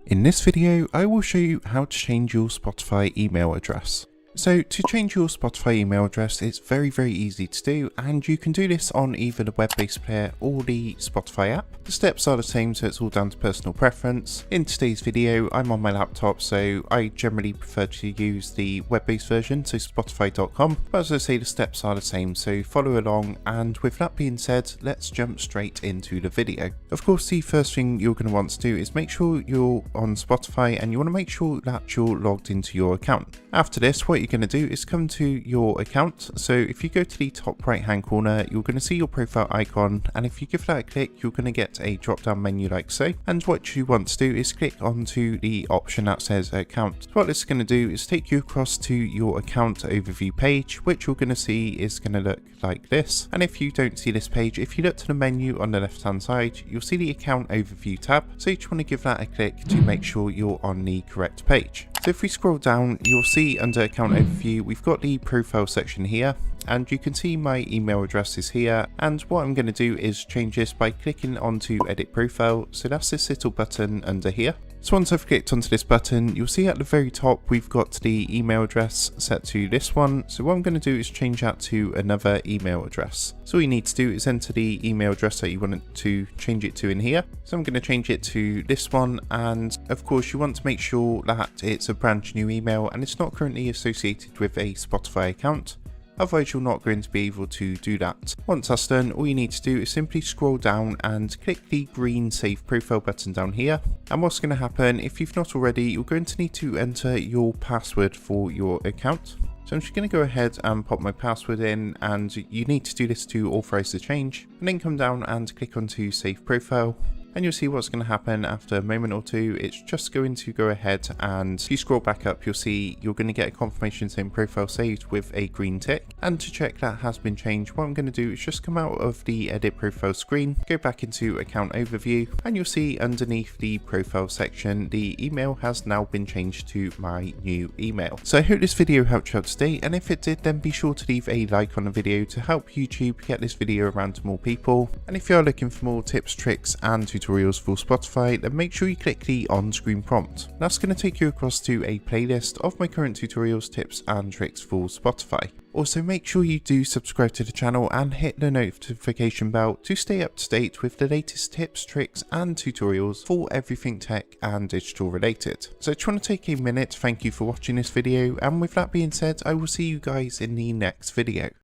In this video, I will show you how to change your Spotify email address. So to change your Spotify email address, it's very easy to do, and you can do this on either the web-based player or the Spotify app. The steps are the same, so it's all down to personal preference. In today's video, I'm on my laptop, so I generally prefer to use the web-based version, so spotify.com. But as I say, the steps are the same, so follow along, and with that being said, let's jump straight into the video. Of course, the first thing you're going to want to do is make sure you're on Spotify, and you want to make sure that you're logged into your account. After this, what you're going to do is come to your account. So if you go to the top right hand corner, you're going to see your profile icon, and if you give that a click, you're going to get a drop down menu like so. And what you want to do is click onto the option that says account. So what this is going to do is take you across to your account overview page, which you're going to see is going to look like this. And if you don't see this page, if you look to the menu on the left hand side, you'll see the account overview tab. So you just want to give that a click to make sure you're on the correct page. So if we scroll down, you'll see under account overview, we've got the profile section here, and you can see my email address is here. And what I'm going to do is change this by clicking onto edit profile. So that's this little button under here. So once I've clicked onto this button, you'll see at the very top we've got the email address set to this one. So what I'm going to do is change that to another email address. So all you need to do is enter the email address that you want to change it to in here. So I'm going to change it to this one, and of course you want to make sure that it's a brand new email and it's not currently associated with a Spotify account. Otherwise you're not going to be able to do that. Once that's done, all you need to do is simply scroll down and click the green save profile button down here. And what's going to happen, if you've not already, you're going to need to enter your password for your account. So I'm just going to go ahead and pop my password in, and you need to do this to authorize the change, and then come down and click onto save profile. And you'll see what's going to happen after a moment or two. It's just going to go ahead, and if you scroll back up, you'll see you're going to get a confirmation saying profile saved with a green tick. And to check that has been changed, what I'm going to do is just come out of the edit profile screen, go back into account overview, and you'll see underneath the profile section, the email has now been changed to my new email. So I hope this video helped you out today, and if it did, then be sure to leave a like on the video to help YouTube get this video around to more people. And if you are looking for more tips, tricks, and tutorials for Spotify, then make sure you click the on-screen prompt. That's going to take you across to a playlist of my current tutorials, tips and tricks for Spotify. Also, make sure you do subscribe to the channel and hit the notification bell to stay up to date with the latest tips, tricks and tutorials for everything tech and digital related. So I just want to take a minute to thank you for watching this video, and with that being said, I will see you guys in the next video.